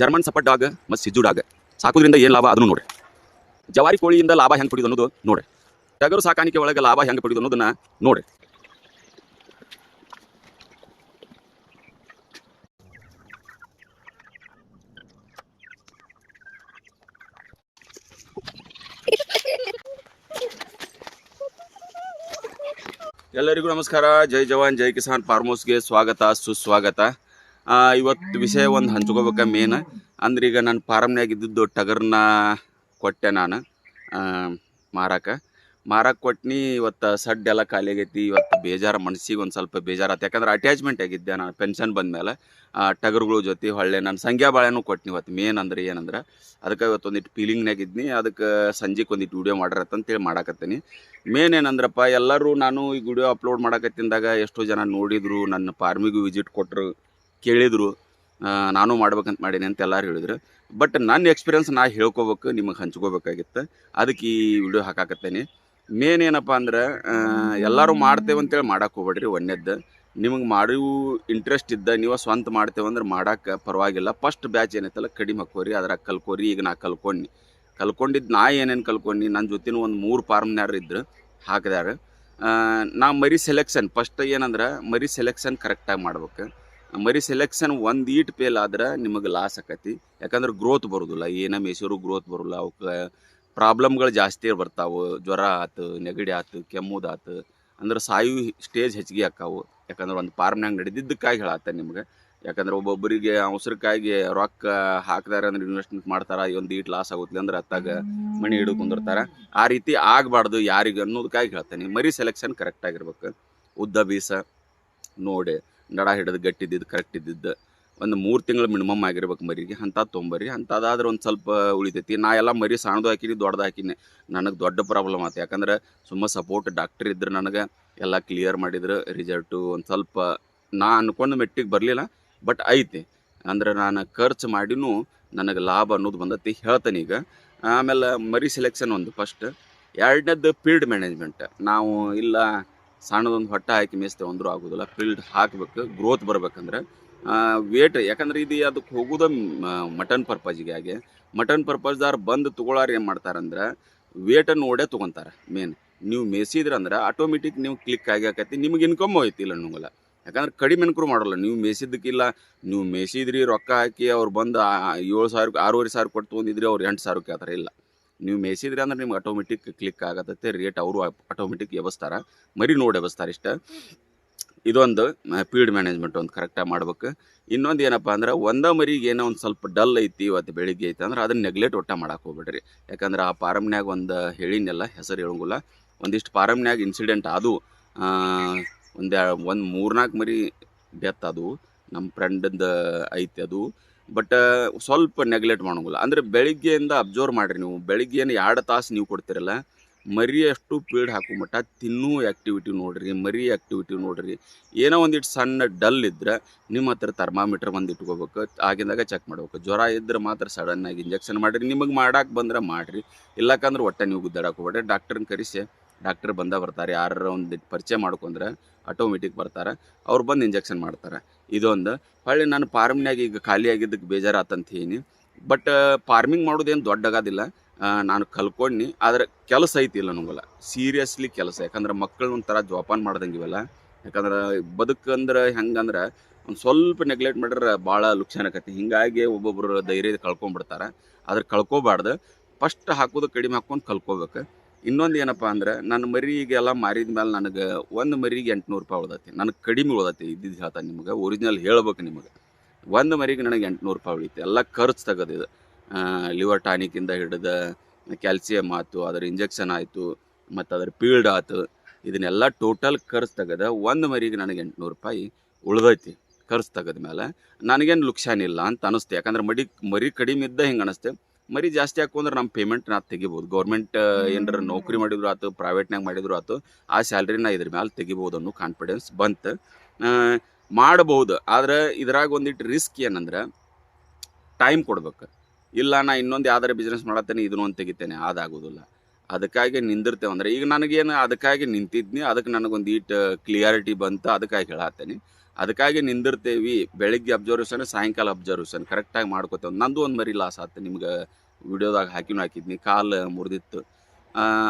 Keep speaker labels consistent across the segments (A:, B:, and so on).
A: German ಸಪಟ್ dog ಮತ್ತು ಸಿಜ್ಜು dog ಸಾಕೋದ್ರಿಂದ ಏನು ಲಾಭ ಅದನ್ನು ನೋಡ್ರಿ. ಜವಾರಿ ಕೋಳಿಯಿಂದ ಲಾಭ ಹೆಂಗೆ ಪಡೆಯೋದು ಅನ್ನೋದು ನೋಡ್ರಿ. ಟಗರು ಸಾಕಾಣಿಕೆ ಒಳಗೆ ಲಾಭ ಹೆಂಗೆ ಪಡೆಯೋದು ಅನ್ನೋದನ್ನ ನೋಡ್ರಿ. ಎಲ್ಲರಿಗೂ ನಮಸ್ಕಾರ. ಜೈ ಜವಾನ್ ಜೈ ಕಿಸಾನ್ ಫಾರ್ಮ್ ಹೌಸ್ಗೆ ಸ್ವಾಗತ ಸುಸ್ವಾಗತ. ಇವತ್ತು ವಿಷಯ ಒಂದು ಹಂಚ್ಕೋಬೇಕ ಮೇನ್ ಅಂದ್ರೆ, ಈಗ ನನ್ನ ಫಾರಮ್ನಾಗ ಇದ್ದಿದ್ದು ಟಗರ್ನ ಕೊಟ್ಟೆ ನಾನು ಮಾರಕ್ಕೆ ಕೊಟ್ನಿ. ಇವತ್ತು ಸಡ್ ಎಲ್ಲ ಖಾಲಿ ಆಗೈತಿ. ಇವತ್ತು ಬೇಜಾರು, ಮನಸ್ಸಿಗೆ ಒಂದು ಸ್ವಲ್ಪ ಬೇಜಾರಾಯ್ತು. ಯಾಕಂದ್ರೆ ಅಟ್ಯಾಚ್ಮೆಂಟ್ ಆಗಿದ್ದೆ ನಾನು ಪೆನ್ಷನ್ ಬಂದಮೇಲೆ ಟಗರುಗಳ ಜೊತೆ. ಹೊಳ್ಳೆ ನಾನು ಸಂಖ್ಯಾ ಬಾಳೆನೂ ಕೊಟ್ನಿ. ಇವತ್ತು ಮೇನ್ ಅಂದ್ರೆ ಏನಂದ್ರೆ, ಅದಕ್ಕೆ ಇವತ್ತು ಒಂದಿಟ್ಟು ಫೀಲಿಂಗ್ನಾಗಿದ್ನಿ. ಅದಕ್ಕೆ ಸಂಜೆಗೆ ಒಂದಿಟ್ಟು ವಿಡಿಯೋ ಮಾಡಿರತ್ತಂತೇಳಿ ಮಾಡಾಕತ್ತೀನಿ. ಮೇನ್ ಏನಂದ್ರಪ್ಪ, ಎಲ್ಲರೂ ನಾನು ಈ ವಿಡಿಯೋ ಅಪ್ಲೋಡ್ ಮಾಡಕತ್ತಿಂದಾಗ ಎಷ್ಟೋ ಜನ ನೋಡಿದ್ರು, ನನ್ನ ಫಾರ್ಮಿಗೂ ವಿಸಿಟ್ ಕೊಟ್ಟರು, ಕೇಳಿದರು, ನಾನು ಮಾಡ್ಬೇಕಂತ ಮಾಡೀನಿ ಅಂತ ಎಲ್ಲರೂ ಹೇಳಿದ್ರು. ಬಟ್ ನನ್ನ ಎಕ್ಸ್ಪೀರಿಯನ್ಸ್ ನಾ ಹೇಳ್ಕೋಬೇಕು, ನಿಮಗೆ ಹಂಚ್ಕೋಬೇಕಾಗಿತ್ತು. ಅದಕ್ಕೆ ಈ ವಿಡಿಯೋ ಹಾಕಾಕತ್ತೇನೆ. ಮೇನ್ ಏನಪ್ಪ ಅಂದ್ರೆ, ಎಲ್ಲರೂ ಮಾಡ್ತೇವೆ ಅಂತೇಳಿ ಮಾಡಕ್ಕೆ ಹೋಗ್ಬೇಡ್ರಿ. ಒಂದೇದ್ದು, ನಿಮಗೆ ಮಾಡೋ ಇಂಟ್ರೆಸ್ಟ್ ಇದ್ದ ನೀವು ಸ್ವಂತ ಮಾಡ್ತೇವೆ ಅಂದ್ರೆ ಮಾಡೋಕ್ಕೆ ಪರವಾಗಿಲ್ಲ. ಫಸ್ಟ್ ಬ್ಯಾಚ್ ಏನೈತಲ್ಲ ಕಡಿಮೆ ಹಾಕೋರಿ, ಅದ್ರಾಗ ಕಲ್ಕೋರಿ. ಈಗ ನಾ ಕಲ್ಕೊಂಡಿದ್ದು ನಾ ಏನೇನು ಕಲ್ಕೊಂಡು, ನನ್ನ ಜೊತೆನೂ ಒಂದು 3 ಫಾರ್ಮ್ನಾರು ಇದ್ರು ಹಾಕಿದಾರ. ನಾ ಮರಿ ಸೆಲೆಕ್ಷನ್ ಫಸ್ಟ್ ಏನಂದ್ರೆ, ಮರಿ ಸೆಲೆಕ್ಷನ್ ಕರೆಕ್ಟಾಗಿ ಮಾಡ್ಬೇಕು. ಮರಿ ಸೆಲೆಕ್ಷನ್ ಒಂದು ಈಟ್ ಫೇಲ್ ಆದ್ರೆ ನಿಮಗೆ ಲಾಸ್ ಆಕತಿ. ಯಾಕಂದ್ರೆ ಗ್ರೋತ್ ಬರೋದಿಲ್ಲ, ಏನೇ ಮೇಸರು ಗ್ರೋತ್ ಬರೋಲ್ಲ. ಅವಕ್ಕೆ ಪ್ರಾಬ್ಲಮ್ಗಳು ಜಾಸ್ತಿ ಬರ್ತಾವೆ. ಜ್ವರ ಆಯ್ತು, ನೆಗಡಿ ಆಯ್ತು, ಕೆಮ್ಮುದಾಯ್ತು ಅಂದ್ರೆ ಸಾಯು ಸ್ಟೇಜ್ ಹೆಚ್ಚಿಗೆ ಆಕ್ಕಾವು. ಯಾಕಂದ್ರೆ ಒಂದು ಫಾರ್ಮ್ನಾಗ ನಡೆದಿದ್ದಕ್ಕಾಗಿ ಹೇಳತ್ತೆ ನಿಮ್ಗೆ. ಯಾಕಂದ್ರೆ ಒಬ್ಬೊಬ್ಬರಿಗೆ ಅವಸರಕ್ಕಾಗಿ ರೊಕ್ಕ ಹಾಕಿದಾರೆ ಅಂದ್ರೆ, ಇನ್ವೆಸ್ಟ್ಮೆಂಟ್ ಮಾಡ್ತಾರೆ, ಒಂದು ಈಟ್ ಲಾಸ್ ಆಗುತ್ತೆ ಅಂದ್ರೆ ಅತ್ತಾಗ ಮಣಿ ಹಿಡಿದು ಕುಂದಿರ್ತಾರೆ. ಆ ರೀತಿ ಆಗಬಾರ್ದು ಯಾರಿಗೆ ಅನ್ನೋದಕ್ಕಾಗಿ ಹೇಳ್ತೇನೆ. ಮರಿ ಸೆಲೆಕ್ಷನ್ ಕರೆಕ್ಟಾಗಿರ್ಬೇಕು. ಉದ್ದ ಬೀಸ ನೋಡಿ, ನಡ ಹಿಡಿದು ಗಟ್ಟಿದ್ದು ಕರೆಕ್ಟ್ ಇದ್ದಿದ್ದು ಒಂದು 3 ತಿಂಗಳು ಮಿನಿಮಮ್ ಆಗಿರ್ಬೇಕು ಮರಿಗೆ. ಅಂಥದ್ದು ತೊಂಬರ್ರಿ. ಅಂಥದ್ದಾದ್ರೆ ಒಂದು ಸ್ವಲ್ಪ ಉಳಿತೈತಿ. ನಾ ಎಲ್ಲ ಮರಿ ಸಣ್ಣದು ಹಾಕಿನಿ, ದೊಡ್ಡದು ಹಾಕಿನಿ. ನನಗೆ ದೊಡ್ಡ ಪ್ರಾಬ್ಲಮ್ ಆಯ್ತು. ಯಾಕಂದ್ರೆ ಸುಮ್ಮ ಸಪೋರ್ಟ್ ಡಾಕ್ಟರ್ ಇದ್ರೆ ನನಗೆ ಎಲ್ಲ ಕ್ಲಿಯರ್ ಮಾಡಿದ್ರು. ರಿಸಲ್ಟು ಒಂದು ಸ್ವಲ್ಪ ನಾ ಅನ್ಕೊಂಡು ಮೆಟ್ಟಿಗೆ ಬರಲಿಲ್ಲ, ಬಟ್ ಐತಿ. ಅಂದ್ರೆ ನಾನು ಖರ್ಚು ಮಾಡಿನೂ ನನಗೆ ಲಾಭ ಅನ್ನೋದು ಬಂದತಿ ಹೇಳ್ತೇನೆ ಈಗ. ಆಮೇಲೆ ಮರಿ ಸೆಲೆಕ್ಷನ್ ಒಂದು ಫಸ್ಟ್. ಎರಡನೇದ್ದು ಫೀಲ್ಡ್ ಮ್ಯಾನೇಜ್ಮೆಂಟ್. ನಾವು ಇಲ್ಲ ಸಣ್ಣದೊಂದು ಹೊಟ್ಟೆ ಹಾಕಿ ಮೇಯಿಸ್ತೇವೆ ಅಂದರೂ ಆಗೋದಿಲ್ಲ. ಫೀಲ್ಡ್ ಹಾಕಬೇಕು, ಗ್ರೋತ್ ಬರ್ಬೇಕಂದ್ರೆ. ವೇಟ್, ಯಾಕಂದ್ರೆ ಇದು ಅದಕ್ಕೆ ಹೋಗೋದು ಮಟನ್ ಪರ್ಪಸ್ಗೆ. ಹಾಗೆ ಮಟನ್ ಪರ್ಪಸ್ದಾರು ಬಂದು ತೊಗೊಳಾರು ಏನು ಮಾಡ್ತಾರಂದ್ರೆ, ವೇಟನ್ನು ನೋಡೇ ತೊಗೊತಾರೆ. ಮೇನ್ ನೀವು ಮೇಯಿಸಿದ್ರಂದ್ರೆ ಆಟೋಮೆಟಿಕ್ ನೀವು ಕ್ಲಿಕ್ ಆಗಿ ಆಕೈತಿ, ನಿಮ್ಗೆ ಇನ್ಕಮ್ ಹೋಯ್ತಿಲ್ಲ ಅನ್ನೋಂಗಿಲ್ಲ. ಯಾಕಂದ್ರೆ ಕಡಿಮೆ ಇನ್ಕ್ರೂ ಮಾಡೋಲ್ಲ. ನೀವು ಮೇಯಿಸಿದ್ದಕ್ಕಿಲ್ಲ, ನೀವು ಮೇಯಿಸಿದ್ರಿ ರೊಕ್ಕ ಹಾಕಿ ಅವ್ರು ಬಂದು 7,000 6,500 ಕೊಟ್ಟು ತೊಗೊಂಡಿದ್ರಿ, ಅವ್ರು 8,000 ಕೇಳ್ತಾರೆ. ಇಲ್ಲ, ನೀವು ಮೇಯಿಸಿದ್ರಿ ಅಂದ್ರೆ ನಿಮ್ಗೆ ಆಟೋಮೆಟಿಕ್ ಕ್ಲಿಕ್ ಆಗತ್ತೆ. ರೇಟ್ ಅವರು ಆಟೋಮೆಟಿಕ್ ಎಬಸ್ತಾರೆ, ಮರಿ ನೋಡಿ ಎಬಸ್ತಾರೆ. ಇಷ್ಟ ಇದೊಂದು ಫೀಲ್ಡ್ ಮ್ಯಾನೇಜ್ಮೆಂಟ್ ಒಂದು ಕರೆಕ್ಟಾಗಿ ಮಾಡ್ಬೇಕು. ಇನ್ನೊಂದು ಏನಪ್ಪ ಅಂದ್ರೆ, ಒಂದೇ ಮರಿಗೆ ಏನೋ ಒಂದು ಸ್ವಲ್ಪ ಡಲ್ ಐತಿ, ಇವತ್ತು ಬೆಳಿಗ್ಗೆ ಐತಿ ಅಂದ್ರೆ ಅದನ್ನ ನೆಗ್ಲೆಕ್ಟ್ ಒಟ್ಟ ಮಾಡಕ್ಕೆ ಹೋಗ್ಬೇಡ್ರಿ. ಯಾಕಂದ್ರೆ ಆ ಫಾರಮ್ನಾಗ ಒಂದು ಹೇಳಿನೆಲ್ಲ, ಹೆಸರು ಹೇಳಂಗಿಲ್ಲ, ಒಂದಿಷ್ಟು ಫಾರಮ್ನಾಗ ಇನ್ಸಿಡೆಂಟ್ ಅದು. ಒಂದು 3-4 ಮರಿ ಡೆತ್ ಅದು. ನಮ್ಮ ಫ್ರೆಂಡಿಂದ ಐತಿ ಅದು. ಬಟ್ ಸ್ವಲ್ಪ ನೆಗ್ಲೆಕ್ಟ್ ಮಾಡೋಂಗಿಲ್ಲ. ಅಂದರೆ ಬೆಳಿಗ್ಗೆಯಿಂದ ಅಬ್ಸರ್ವ್ ಮಾಡಿರಿ ನೀವು. ಬೆಳಿಗ್ಗೆ ಏನು 2 ತಾಸು ನೀವು ಕೊಡ್ತಿರಲ್ಲ, ಮರಿ ಅಷ್ಟು ಫೀಡ್ ಹಾಕೊಂಬಿಟ್ಟ ತಿನ್ನೋ ಆ್ಯಕ್ಟಿವಿಟಿ ನೋಡಿರಿ, ಮರಿ ಆ್ಯಕ್ಟಿವಿಟಿ ನೋಡಿರಿ. ಏನೋ ಒಂದಿಟ್ಟು ಸಣ್ಣ ಡಲ್ ಇದ್ರೆ ನಿಮ್ಮ ಹತ್ರ ಥರ್ಮಾಮೀಟ್ರ್ ಬಂದು ಇಟ್ಕೋಬೇಕು. ಆಗಿಂದಾಗ ಚೆಕ್ ಮಾಡ್ಬೇಕು. ಜ್ವರ ಇದ್ರೆ ಮಾತ್ರ ಸಡನ್ನಾಗಿ ಇಂಜೆಕ್ಷನ್ ಮಾಡಿರಿ. ನಿಮಗೆ ಮಾಡಕ್ಕೆ ಬಂದ್ರೆ ಮಾಡಿರಿ, ಇಲ್ಲಕ್ಕಂದ್ರೆ ಒಟ್ಟೆ ನೀವು ಗುದ್ದಾಡಕ್ಕೆ ಹೋಗ್ಬೇಡ್ರಿ. ಡಾಕ್ಟ್ರನ್ನ ಕರೆಸಿ, ಡಾಕ್ಟ್ರ್ ಬರ್ತಾರೆ. ಯಾರು ಒಂದು ಪರಿಚಯ ಮಾಡ್ಕೊಂಡ್ರೆ ಆಟೋಮೆಟಿಕ್ ಬರ್ತಾರೆ, ಅವ್ರು ಬಂದು ಇಂಜೆಕ್ಷನ್ ಮಾಡ್ತಾರೆ. ಇದೊಂದು. ಹೊಳ್ಳಿ ನಾನು ಫಾರ್ಮ್ನಾಗ ಈಗ ಖಾಲಿ ಆಗಿದ್ದಕ್ಕೆ ಬೇಜಾರಾತಂತ ಹೇಳಿ. ಬಟ್ ಫಾರ್ಮಿಂಗ್ ಮಾಡೋದೇನು ದೊಡ್ಡಾಗೋದಿಲ್ಲ. ನಾನು ಕಲ್ಕೊಂಡು, ಆದರೆ ಕೆಲಸ ಐತಿಲ್ಲ ನನಗಲ್ಲ, ಸೀರಿಯಸ್ಲಿ ಕೆಲಸ. ಯಾಕಂದ್ರೆ ಮಕ್ಕಳನ್ನ ಒಂಥರ ಜೋಪಾನ ಮಾಡ್ದಂಗಿವಲ್ಲ. ಯಾಕಂದ್ರೆ ಬದುಕಂದ್ರೆ ಹೆಂಗಂದ್ರೆ, ಒಂದು ಸ್ವಲ್ಪ ನೆಗ್ಲೆಕ್ಟ್ ಮಾಡಿದ್ರೆ ಭಾಳ ಲುಕ್ಷಾನ್ ಆಕತಿ. ಹೀಗಾಗಿ ಒಬ್ಬೊಬ್ಬರು ಧೈರ್ಯ ಕಳ್ಕೊಂಡ್ಬಿಡ್ತಾರೆ. ಆದ್ರೆ ಕಳ್ಕೊಬಾರ್ದು. ಫಸ್ಟ್ ಹಾಕೋದು ಕಡಿಮೆ ಹಾಕ್ಕೊಂಡು ಕಲ್ಕೋಬೇಕು. ಇನ್ನೊಂದು ಏನಪ್ಪ ಅಂದ್ರೆ, ನನ್ನ ಮರಿಗೆಲ್ಲ ಮಾರಿದ ಮೇಲೆ ನನಗೆ ಒಂದು ಮರಿಗೆ 800 ರೂಪಾಯಿ ಉಳ್ದೈತಿ. ನನಗೆ ಕಡಿಮೆ ಉಳ್ದೈತಿ. ಇದ್ದಿದ್ದು ಹೇಳ್ತಾನೆ ನಿಮಗೆ, ಒರಿಜಿನಲ್ ಹೇಳ್ಬೇಕು ನಿಮಗೆ. ಒಂದು ಮರಿಗೆ ನನಗೆ 800 ರೂಪಾಯಿ ಉಳಿತು. ಎಲ್ಲ ಖರ್ಚು ತೆಗೆದಿದ್ದು. ಲಿವರ್ ಟಾನಿಕಿಂದ ಹಿಡಿದು ಕ್ಯಾಲ್ಸಿಯಮ್ ಆಯ್ತು, ಅದರ ಇಂಜೆಕ್ಷನ್ ಆಯಿತು, ಮತ್ತು ಅದರ ಫೀಲ್ಡ್ ಆಯ್ತು. ಇದನ್ನೆಲ್ಲ ಟೋಟಲ್ ಖರ್ಚು ತೆಗೆದ ಒಂದು ಮರಿಗೆ ನನಗೆ 800 ರೂಪಾಯಿ ಉಳ್ದೈತಿ. ಖರ್ಚು ತೆಗೆದ ಮೇಲೆ ನನಗೇನು ಲುಕ್ಷಾನಿಲ್ಲ ಅಂತ ಅನಿಸ್ತೆ. ಯಾಕಂದ್ರೆ ಮರಿ ಕಡಿಮೆ ಇದ್ದ ಹಿಂಗೆ ಅನಿಸ್ತೆ. ಮರಿ ಜಾಸ್ತಿ ಹಾಕೊಂಡ್ರೆ ನಮ್ಮ ಪೇಮೆಂಟ್ ನಾ ತೆಗಿಬೋದು. ಗೌರ್ಮೆಂಟ್ ಏನಾರ ನೌಕರಿ ಮಾಡಿದ್ರು ಆಯ್ತು, ಪ್ರೈವೇಟ್ನಾಗ ಮಾಡಿದ್ರು ಆಯ್ತು, ಆ ಸ್ಯಾಲ್ರಿನ ಇದ್ರ ಮೇಲೆ ತೆಗಿಬೋದು ಅನ್ನೋ ಕಾನ್ಫಿಡೆನ್ಸ್ ಬಂತು. ಮಾಡ್ಬೋದು. ಆದರೆ ಇದ್ರಾಗ ಒಂದಿಟ್ಟು ರಿಸ್ಕ್ ಏನಂದ್ರೆ, ಟೈಮ್ ಕೊಡ್ಬೇಕು. ಇಲ್ಲ ನಾ ಇನ್ನೊಂದು ಯಾವ್ದಾರು ಬಿಸ್ನೆಸ್ ಮಾಡತ್ತೇನೆ, ಇದನ್ನು ಒಂದು ತೆಗಿತೇನೆ, ಅದಾಗೋದಿಲ್ಲ. ಅದಕ್ಕಾಗಿ ನಿಂದಿರ್ತೇವೆ ಅಂದರೆ, ಈಗ ನನಗೇನು ಅದಕ್ಕಾಗಿ ನಿಂತಿದ್ನಿ, ಅದಕ್ಕೆ ನನಗೊಂದು ಈಟ್ ಕ್ಲಿಯಾರಿಟಿ ಬಂತು, ಅದಕ್ಕಾಗಿ ಹೇಳತ್ತೇನೆ. ಅದಕ್ಕಾಗಿ ನಿಂದಿರ್ತೇವಿ. ಬೆಳಿಗ್ಗೆ ಅಬ್ಸರ್ವೇಷನ್, ಸಾಯಂಕಾಲ ಅಬ್ಸರ್ವೇಷನ್ ಕರೆಕ್ಟಾಗಿ ಮಾಡ್ಕೋತೇವೆ. ನಂದು ಒಂದು ಮರಿ ಲಾಸ್ ಆತು, ನಿಮ್ಗೆ ವಿಡಿಯೋದಾಗ ಹಾಕಿದ್ನಿ, ಕಾಲು ಮುರಿದಿತ್ತು.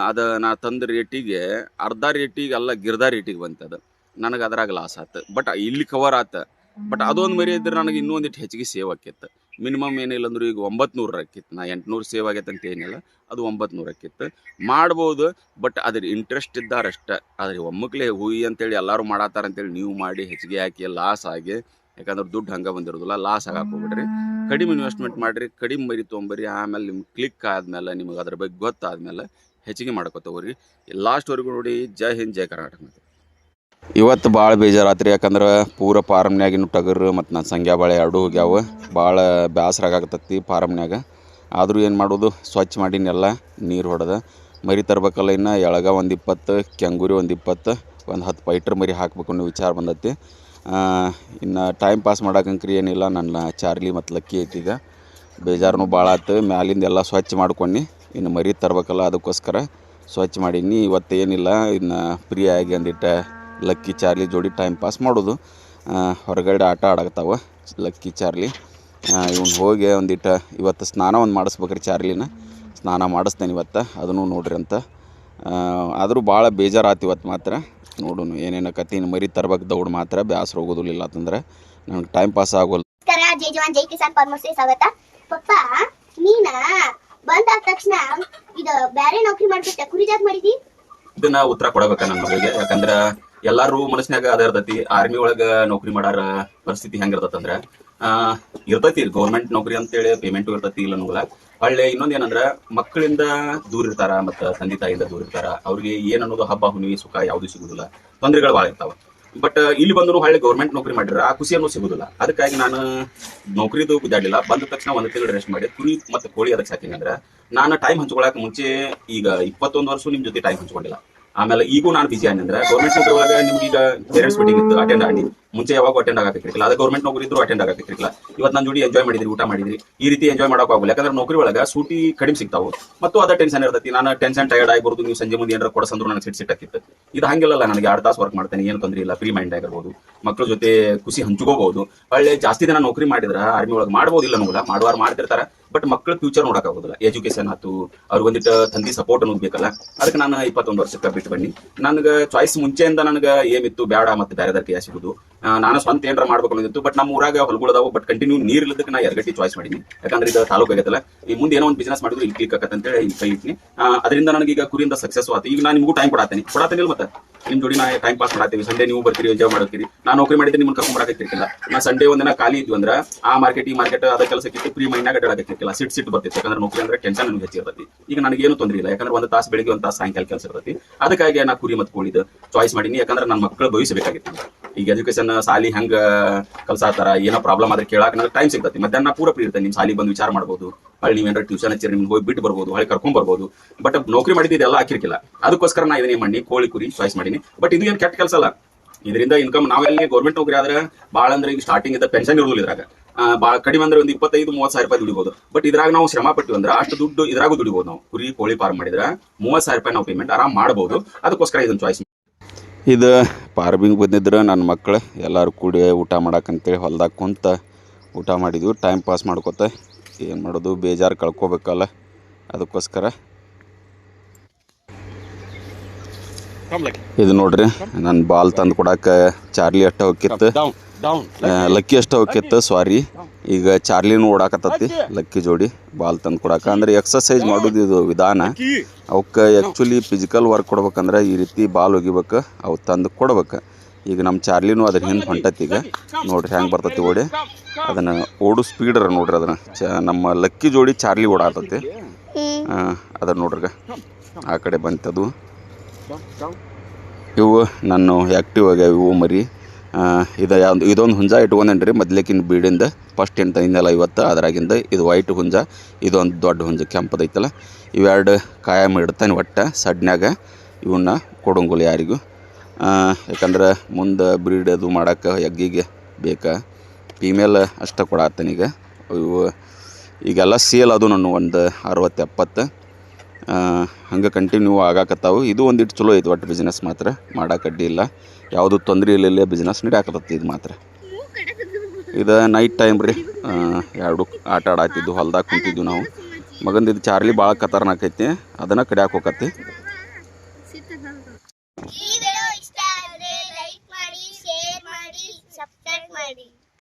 A: ಅದು ನಾ ತಂದ ರೇಟಿಗೆ ಅರ್ಧ ರೇಟಿಗೆ ಅಲ್ಲ, ಗಿರ್ದ ರೇಟಿಗೆ ಬಂತದು. ನನಗೆ ಅದ್ರಾಗ ಲಾಸ್ ಆತು. ಬಟ್ ಇಲ್ಲಿ ಕವರ್ ಆತು. ಬಟ್ ಅದೊಂದು ಮರಿ ಇದ್ರೆ ನನಗೆ ಇನ್ನೊಂದಿಟ್ಟು ಹೆಚ್ಚಿಗೆ ಸೇವ್ ಆಕಿತ್ತು. ಮಿನಿಮಮ್ ಏನಿಲ್ಲ ಅಂದ್ರೂ ಈಗ 900 ಆಕಿತ್ತು. ನಾ 800 ಸೇವ್ ಆಗೈತೆ ಅಂತ ಏನಿಲ್ಲ, ಅದು 900 ಆಕಿತ್ತು. ಮಾಡ್ಬೋದು, ಬಟ್ ಅದ್ರ ಇಂಟ್ರೆಸ್ಟ್ ಇದ್ದಾರಷ್ಟೇ. ಆದರೆ ಒಮ್ಮಕ್ಲೆ ಹೂಯಿ ಅಂತೇಳಿ ಎಲ್ಲರೂ ಮಾಡತ್ತಾರಂತೇಳಿ ನೀವು ಮಾಡಿ ಹೆಚ್ಚಿಗೆ ಹಾಕಿ ಲಾಸ್ ಆಗಿ, ಯಾಕಂದ್ರೆ ದುಡ್ಡು ಹಂಗೆ ಬಂದಿರೋದಿಲ್ಲ, ಲಾಸ್ ಆಗಕ್ಕೆ ಹೋಗ್ಬಿಡ್ರಿ. ಕಡಿಮೆ ಇನ್ವೆಸ್ಟ್ಮೆಂಟ್ ಮಾಡಿರಿ, ಕಡಿಮೆ ಮರಿ ತೊಗೊಂಬರಿ. ಆಮೇಲೆ ನಿಮ್ಗೆ ಕ್ಲಿಕ್ ಆದಮೇಲೆ, ನಿಮಗೆ ಅದ್ರ ಬಗ್ಗೆ ಗೊತ್ತಾದ್ಮೇಲೆ ಹೆಚ್ಚಿಗೆ ಮಾಡ್ಕೊತವ್ರಿ. ಲಾಸ್ಟ್ವರೆಗೂ ನೋಡಿ. ಜೈ ಹಿಂದ್, ಜೈ ಕರ್ನಾಟಕ. ಇವತ್ತು ಭಾಳ ಬೇಜಾರಾತ್ರಿ, ಯಾಕಂದ್ರೆ ಪೂರ ಫಾರಮ್ನ್ಯಾಗಿನ ಟಗರು ಮತ್ತು ನನ್ನ ಸಂಗ್ಯಾ ಬಾಳೆ ಎರಡೂ ಹೋಗ್ಯಾವ. ಭಾಳ ಬೇಸರ ಆಗಾಕತ್ತೈತಿ ಫಾರಮ್ನ್ಯಾಗ. ಆದರೂ ಏನು ಮಾಡೋದು, ಸ್ವಚ್ಛ ಮಾಡೀನೆಲ್ಲ, ನೀರು ಹೊಡೆದ. ಮರಿ ತರ್ಬೇಕಲ್ಲ, ಇನ್ನು ಎಳಗ ಒಂದು 20, ಕೆಂಗೂರಿ ಒಂದು 20, ಒಂದು 10 ಫೈಟ್ರ್ ಮರಿ ಹಾಕ್ಬೇಕು ಅನ್ನೋ ವಿಚಾರ ಬಂದೈತಿ. ಇನ್ನು ಟೈಮ್ ಪಾಸ್ ಮಾಡೋಕಂಕ್ರಿ ಏನಿಲ್ಲ. ನನ್ನ ಚಾರ್ಲಿ ಮತ್ತು ಲಕ್ಕಿ ಐತಿ. ಈಗ ಬೇಜಾರನು ಭಾಳ ಆಯ್ತು. ಮ್ಯಾಲಿಂದ ಎಲ್ಲ ಸ್ವಚ್ಛ ಮಾಡ್ಕೊಂಡು ಇನ್ನು ಮರಿ ತರ್ಬೇಕಲ್ಲ, ಅದಕ್ಕೋಸ್ಕರ ಸ್ವಚ್ಛ ಮಾಡೀನಿ. ಇವತ್ತು ಏನಿಲ್ಲ, ಇನ್ನು ಫ್ರೀ ಆಗಿ ಒಂದಿಟ್ಟು ಲಕ್ಕಿ ಚಾರ್ಲಿ ಜೋಡಿ ಟೈಮ್ ಪಾಸ್ ಮಾಡೋದು. ಹೊರಗಡೆ ಆಟ ಆಡಾಕತ್ತಾವ ಲಕ್ಕಿ ಚಾರ್ಲಿ. ಇವ್ನು ಹೋಗಿ ಒಂದಿಟ್ಟು ಇವತ್ತು ಸ್ನಾನ ಒಂದು ಮಾಡಿಸ್ಬೇಕ್ರಿ. ಚಾರ್ಲಿನ ಸ್ನಾನ ಮಾಡಿಸ್ತೇನೆ ಇವತ್ತು, ಅದನ್ನು ನೋಡ್ರಿ ಅಂತ. ಆದರೂ ಭಾಳ ಬೇಜಾರಾತು ಇವತ್ತು ಮಾತ್ರ. ನೋಡೋಣ ಏನೇನು ಕತ್ತೀನಿ. ಮರಿ ತರ್ಬೇಕು ದೌಡ್ ಮಾತ್ರ, ಬ್ಯಾಸರ ಹೋಗೋದಿಲ್ಲ ಅಂತಂದ್ರೆ ನನಗೆ ಟೈಮ್ ಪಾಸ್ ಆಗೋಲ್ಲ.
B: ಜೈ ಜವಾನ್ ಜೈ ಕಿಸಾನ್ ಫಾರ್ಮರ್ಸ್ಗೆ ಸ್ವಾಗತ. ಪಪ್ಪ, ನೀನ ಬಂದಾದ ತಕ್ಷಣ ಇದು ಬ್ಯಾರೆ ನೌಕರಿ ಮಾಡ್ಬಿಟ್ಟೆ, ಕುರಿ ಜಾಗ ಮಾಡಿದಿ.
A: ಇದನ್ನ ಉತ್ತರ ಕೊಡಬೇಕ ನನ್ನ ಮಗಳಿಗೆ. ಯಾಕಂದ್ರೆ ಎಲ್ಲಾರು ಮನಸ್ಸಿನಾಗ ಅದ ಇರ್ತೈತಿ, ಆರ್ಮಿ ಒಳಗ ನೌಕರಿ ಮಾಡಾರ ಪರಿಸ್ಥಿತಿ ಹೆಂಗಿರ್ತೈತಂದ್ರ, ಇರ್ತೈತಿ ಗೌರ್ಮೆಂಟ್ ನೌಕರಿ ಅಂತೇಳಿ ಪೇಮೆಂಟು ಇರ್ತೈತಿ, ಇಲ್ಲ ಅನ್ನೋಲ್ಲ. ಒಳ್ಳೆ ಇನ್ನೊಂದು ಏನಂದ್ರ, ಮಕ್ಕಳಿಂದ ದೂರ ಇರ್ತಾರ ಮತ್ತು ತಂದೆ ತಾಯಿಯಿಂದ ದೂರ ಇರ್ತಾರ. ಅವ್ರಿಗೆ ಏನನ್ನೋದು ಹಬ್ಬ ಹುಣ್ಣಿಮೆ ಸುಖ ಯಾವುದು ಸಿಗುದಿಲ್ಲ, ತೊಂದರೆಗಳು ಭಾಳ ಇರ್ತಾವ. ಬಟ್ ಇಲ್ಲಿ ಬಂದ್ರು ಹೊಳ್ಳಿ ಗೌರ್ಮೆಂಟ್ ನೌಕರಿ ಮಾಡಿದ್ರೆ ಆ ಖುಷಿ ಅನ್ನೋದು ಸಿಗುದಿಲ್ಲ. ಅದಕ್ಕಾಗಿ ನಾನು ನೌಕರಿದು ಗುದ್ದಾಡಿಲ್ಲ. ಬಂದ ತಕ್ಷಣ 1 ತಿಂಗಳು ರೆಸ್ಟ್ ಮಾಡಿ ಕುರಿ ಮತ್ತು ಕೋಳಿ ಅದಕ್ಕೆ ಸಾಕಿನಿ. ಅಂದ್ರೆ ನಾನು ಟೈಮ್ ಹಂಚ್ಕೊಳಕ್ಕೆ ಮುಂಚೆ ಈಗ 21 ವರ್ಷ ನಿಮ್ಮ ಜೊತೆ ಟೈಮ್ ಹಂಚ್ಕೊಂಡಿಲ್ಲ. ಆಮೇಲೆ ಈಗೂ ನಾನು ಬಿಸಿ ಅಂದ್ರೆ ಗೌರ್ಮೆಂಟ್ ನೌಕರಿ ಒಳಗೆ ನಿಮ್ಗೆ ಈಗ ಪೇರೆಂಟ್ಸ್ ಮೀಟಿಂಗ್ ಇತ್ತು, ಅಟೆಂಡ್ ಆಗಿ. ಮುಂಚೆ ಯಾವಾಗ ಅಟೆಂಡ್ ಆಗಬೇಕಿರಲಿಲ್ಲ, ಅದು ಗೌರ್ಮೆಂಟ್ ನೌಕರಿ ಇದ್ರು ಅಟೆಂಡ್ ಆಗಬೇಕಿರಲಿಲ್ಲ. ಇವತ್ತು ನನ್ನ ಜೋಡಿ ಎಂಜಾಯ್ ಮಾಡಿದ್ರಿ, ಊಟ ಮಾಡಿದ್ರಿ. ಈ ರೀತಿ ಎಂಜಾಯ್ ಮಾಡೋಕೆ ಆಗೋಲ್ಲ. ಯಾಕಂದ್ರೆ ನೌಕರಿ ಒಳಗೆ ಸೂಟಿ ಕಡಿಮೆ ಸಿಗ್ತಾವು ಮತ್ತು ಅದ ಟೆನ್ಷನ್ ಇರ್ತೈತಿ. ನಾನು ಟೆನ್ಷನ್ ಟೈರ್ಡ್ ಆಗಿರ್ಬೋದು. ನೀವು ಸಂಜೆ ಮುಂದೆ ಏನಾರ ಕೊಡಸಂದ್ರು ನನಗೆ ಸಿಟ್ ಹಾಕಿತ್ತು. ಇದು ಹಂಗಿಲ್ಲ, ನನಗೆ 2 ತಾಸು ವರ್ಕ್ ಮಾಡ್ತೇನೆ, ಏನು ತೊಂದರೆ ಇಲ್ಲ. ಫ್ರೀ ಮೈಂಡ್ ಆಗಿರ್ಬೋದು, ಮಕ್ಕಳ ಜೊತೆ ಖುಷಿ ಹಂಚ್ಕೋಬಹುದು. ಒಳ್ಳೆ ಜಾಸ್ತಿ ದಿನ ನೌಕರಿ ಮಾಡಿದ್ರೆ ಆರ್ಮಿ ಒಳಗೆ ಮಾಡ್ಬೋದಿಲ್ಲ ಅನ್ನೋಲ್ಲ, ಮಾಡುವಾರ ಮಾಡ್ತಿರ್ತಾರೆ. ಬಟ್ ಮಕ್ಕಳ ಫ್ಯೂಚರ್ ನೋಡೋಕ್ಕಾಗೋದಿಲ್ಲ. ಎಜುಕೇಶನ್ ಆಯ್ತು, ಅವ್ರಿಗೆ ಒಂದಿಟ್ಟು ತಂದೆ ಸಪೋರ್ಟ್ ಅನ್ನೋದು ಬೇಕಲ್ಲ. ಅದಕ್ಕೆ ನಾನು 21 ವರ್ಷಕ್ಕೆ ಬಿಟ್ಟು ಬನ್ನಿ. ನನಗೆ ಚಾಯ್ಸ್ ಮುಂಚೆಯಿಂದ ನನಗೆ ಏನಿತ್ತು, ಬೇಡ ಮತ್ತು ಬೇರೆದರ ಕೈ ಸಿಗುದು. ನಾನು ಸ್ವಂತ ಏನಾರ ಮಾಡ್ಬೇಕು ಅನ್ನೋದಿತ್ತು. ಬಟ್ ನಮ್ಮ ಊರಾಗ ಹೊಲಗಳದಾವು, ಬಟ್ ಕಂಟಿನ್ಯೂ ನೀರು ಇಲ್ಲದಕ್ಕೆ ನಾ ಎರಗಟ್ಟಿ ಚಾಯ್ಸ್ ಮಾಡೀನಿ. ಯಾಕಂದ್ರೆ ಇದು ತಾಲೂಕು ಆಗೈತಲ್ಲ, ಈ ಮುಂದೆ ಏನೋ ಒಂದು ಬಿಸ್ನೆಸ್ ಮಾಡಿದ್ರು ಇಲ್ಲಿ ಕ್ಲಿಕ್ ಆಗತ್ತೆ ಅಂತೇಳಿ ಇಲ್ಲಿ ಕೈ ಇಟ್ಟಿನಿ. ಅದರಿಂದ ನನಗೆ ಈಗ ಕುರಿಯಿಂದ ಸಕ್ಸಸ್ ಆಯ್ತು. ಈಗ ನಾನು ನಿಮಗೂ ಟೈಮ್ ಕೊಡಾತೀನಿ ಮತ್ತೆ ನಿಮ್ಮ ಜೋಡಿ ನಾ ಟೈಮ್ ಪಾಸ್ ಮಾಡಾತೀವಿ. ಸಂಡೇ ನೀವು ಬರ್ತೀರಿ, ಎಂಜಾಯ್ ಮಾಡ್ತೀರಿ. ನಾನು ನೌಕರಿ ಮಾಡಿದ್ರೆ ನಿಮ್ಮನ್ನು ಕರ್ಕೊಂಡ್ ಬರಾಕಿರ್ತಿಲ್ಲ. ನಾ ಸಂಡೇ ಒಂದಿನ ಖಾಲಿ ಇದ್ವಿ ಅಂದ್ರೆ ಆ ಮಾರ್ಕೆಟ್ ಈ ಮಾರ್ಕೆಟ್ ಅದ ಕೆಲಸಕ್ಕೆ ಫ್ರೀ ಮೈಂಡ್ನಾಗ ಅಡ್ಡಾಡಕ್ಕಿರ್ತಿಲ್ಲ. ಸಿಟ್ ಬರ್ತಿತ್ತು. ಯಾಕಂದ್ರೆ ನೌಕರಿ ಅಂದ್ರೆ ಟೆನ್ಷನ್ ನನಗೆ ಹೆಚ್ಚಿರ್ತೈತಿ. ಈಗ ನನಗೇನು ತೊಂದರೆ ಇಲ್ಲ, ಯಾಕಂದ್ರೆ 1 ತಾಸು ಬೆಳಿಗ್ಗೆ 1 ತಾಸು ಸಾಯಂಕಾಲ ಕೆಲಸ ಇರ್ತೈತಿ. ಅದಕ್ಕಾಗಿ ನಾ ಕುರಿ ಮತ್ತು ಕೋಳಿದ ಚಾಯ್ಸ್ ಮಾಡೀನಿ. ಯಾಕಂದ್ರೆ ನನ್ನ ಮಕ್ಕಳು ಭವಿಸಬೇಕಾಗಿತ್ತು. ಈಗ ಎಜುಕೇಶನ್ ಸಾಲಿ ಹೆಂಗ ಕಲ್ಸಾತಾರ, ಏನೋ ಪ್ರಾಬ್ಲಮ್ ಆದ್ರೆ ಕೇಳಾಕ ನನಗೆ ಟೈಮ್ ಸಿಗ್ತೈತಿ. ಮಧ್ಯಾಹ್ನ ಪೂರ ಫ್ರೀ ಇರ್ತೇನೆ. ನಿಮ್ಮ ಸಾಲಿ ಬಂದು ವಿಚಾರ ಮಾಡ್ಬೋದು. ಹೊಳ್ಳಿ ನೀವೇನಾರ ಟ್ಯೂಷನ್ ಹಚ್ಚಿರಿ, ನಿಮ್ಗೆ ಹೋಗಿ ಬಿಟ್ಟು ಬರ್ಬೋದು, ಹೊಳ್ಳಿ ಕರ್ಕೊಂಡ್ ಬರ್ಬೋದು. ಬಟ್ ನೌಕರಿ ಮಾಡಿದ್ದೆಲ್ಲ ಹಾಕಿರ್ಕಿಲ್ಲ. ಅದಕ್ಕೋಸ್ಕರ ನಾ ಇದನ್ನೇ ಮಾಡಿ ಕೋಳಿ ಕುರಿ ಚಾಯ್ಸ್ ಮಾಡೀನಿ. ಬಟ್ ಇದು ಏನು ಕೆಟ್ಟ ಕೆಲಸ ಅಲ್ಲ. ಇದರಿಂದ ಇನ್ಕಮ್ ನಾವೆಲ್ಲಿ ಗೌರ್ಮೆಂಟ್ ನೌಕರಿ ಆದ್ರೆ ಭಾಳ ಅಂದ್ರೆ ಈಗ ಸ್ಟಾರ್ಟಿಂಗ್ ಇದ್ದ ಪೆನ್ಷನ್ ಇರೋದಿಲ್ಲ. ಇದ್ರಾಗ ಭಾಳ ಕಡಿಮೆ ಅಂದ್ರೆ ಒಂದು 25-30 ಸಾವಿರ ರೂಪಾಯಿ ದುಡಿಬಹುದು. ಬಟ್ ಇದ್ರಾಗ ನಾವು ಶ್ರಮ ಪಟ್ಟಿವಿ ಅಂದ್ರೆ ಅಷ್ಟು ದುಡ್ಡು ಇದ್ರಾಗೂ ದುಡಿಬಹುದು. ನಾವು ಕುರಿ ಕೋಳಿ ಫಾರ್ಮ್ ಮಾಡಿದ್ರೆ 30 ಸಾವಿರ ರೂಪಾಯಿ ನಾವು ಪೇಮೆಂಟ್ ಆರಾಮ್ ಮಾಡಬಹುದು. ಅದಕ್ಕೋಸ್ಕರ ಇದನ್ನ ಚಾಯ್ಸ್. ಇದು ಫಾರ್ಮಿಂಗ್ ಬಂದಿದ್ರೆ ನನ್ನ ಮಕ್ಕಳು ಎಲ್ಲರೂ ಕೂಡಿ ಊಟ ಮಾಡಕ್ಕಂತೇಳಿ ಹೊಲ್ದಾಗ ಕುಂತ ಊಟ ಮಾಡಿದ್ವಿ. ಟೈಮ್ ಪಾಸ್ ಮಾಡ್ಕೊತ ಏನು ಮಾಡೋದು, ಬೇಜಾರು ಕಳ್ಕೊಬೇಕಲ್ಲ, ಅದಕ್ಕೋಸ್ಕರ. ಇದು ನೋಡ್ರಿ, ನನ್ನ ಬಾಲ್ ತಂದು ಕೊಡಕ್ಕೆ ಚಾರ್ಲಿ ಅಷ್ಟ ಹೋಗಿತ್ತು, ಲಕ್ಕಿ ಅಷ್ಟ ಹೋಗಿತ್ತು. ಸಾರಿ, ಈಗ ಚಾರ್ಲಿನೂ ಓಡಾಕತ್ತತಿ ಲಕ್ಕಿ ಜೋಡಿ ಬಾಲ್ ತಂದು ಕೊಡಕ್ಕೆ. ಅಂದ್ರೆ ಎಕ್ಸಸೈಸ್ ಮಾಡೋದು ಇದು ವಿಧಾನ. ಅವಕ್ಕೆ ಆ್ಯಕ್ಚುಲಿ ಫಿಸಿಕಲ್ ವರ್ಕ್ ಕೊಡ್ಬೇಕಂದ್ರೆ ಈ ರೀತಿ ಬಾಲ್ ಒಗಿಬೇಕು, ಅವು ತಂದು ಕೊಡ್ಬೇಕು. ಈಗ ನಮ್ಮ ಚಾರ್ಲಿನೂ ಅದ್ರ ಹಿಂದೆ ಹೊಂಟತಿ. ಈಗ ನೋಡ್ರಿ ಹೆಂಗೆ ಬರ್ತತಿ ಓಡಿ. ಅದನ್ನು ಓಡು ಸ್ಪೀಡರ ನೋಡ್ರಿ. ಅದನ್ನು ನಮ್ಮ ಲಕ್ಕಿ ಜೋಡಿ ಚಾರ್ಲಿ ಓಡಾತತಿ. ಅದನ್ನ ನೋಡ್ರಿ, ಆ ಕಡೆ ಬಂತದು. ಇವು ನಾನು ಆ್ಯಕ್ಟಿವ್ ಆಗ್ಯಾವ. ಇವು ಮರಿ ಇದೊಂದು ಹುಂಜ ಇಟ್ಕೊಂಡೇನ್ರಿ ಮೊದ್ಲೇಕಿನ ಬೀಡಿಂದ. ಫಸ್ಟ್ ಏನು ತಂದಿದ್ದಲ್ಲ ಇವತ್ತು, ಅದ್ರಾಗಿಂದ ಇದು ವೈಟ್ ಹುಂಜ, ಇದೊಂದು ದೊಡ್ಡ ಹುಂಜ ಕೆಂಪದೈತಲ್ಲ. ಇವೆರಡು ಕಾಯಂ ಇಡ್ತಾನೆ ಒಟ್ಟ ಸಡ್ನ್ಯಾಗ. ಇವನ್ನ ಕೊಡಂಗಿಲ್ಲ ಯಾರಿಗೂ. ಯಾಕಂದ್ರೆ ಮುಂದೆ ಬ್ರೀಡ್ ಅದು ಮಾಡೋಕ್ಕೆ ಎಗ್ಗಿಗೆ ಬೇಕಾ, ಫೀಮೇಲ್ ಅಷ್ಟೇ ಕೊಡತ್ತಾನೀಗ. ಇವು ಈಗೆಲ್ಲ ಸೇಲ್ ಅದು ನಾನು ಒಂದು 60-70. ಹಂಗೆ ಕಂಟಿನ್ಯೂ ಆಗಾಕತ್ತಾವು. ಇದು ಒಂದಿಟ್ಟು ಚಲೋ ಐತಿ ಒಟ್ಟು ಬಿಸ್ನೆಸ್ ಮಾತ್ರ, ಮಾಡಕ್ಕೆ ಅಡ್ಡಿ ಇಲ್ಲ, ಯಾವುದೂ ತೊಂದರೆ ಇಲ್ಲ, ಬಿಸ್ನೆಸ್ ನಡ್ಯಾಕತ್ತೈತಿ ಇದು ಮಾತ್ರ. ಇದು ನೈಟ್ ಟೈಮ್ ರೀ, ಎರಡು ಆಟ ಆಡಾತಿದ್ದು ಹೊಲ್ದಾಗ ಕುಂತಿದ್ವಿ ನಾವು. ಮಗಂದು ಇದು ಚಾರ್ಲಿ ಭಾಳ ಖತರ್ನಾಕ್ ಐತಿ, ಅದನ್ನು ಕಡ್ಯಾಕೆ ಹೋಗತ್ತಿ.
B: ಈ ವಿಡಿಯೋ ಇಷ್ಟ ಆದರೆ ಲೈಕ್ ಮಾಡಿ, ಶೇರ್ ಮಾಡಿ, ಸಬ್ಸ್ಕ್ರೈಬ್ ಮಾಡಿ.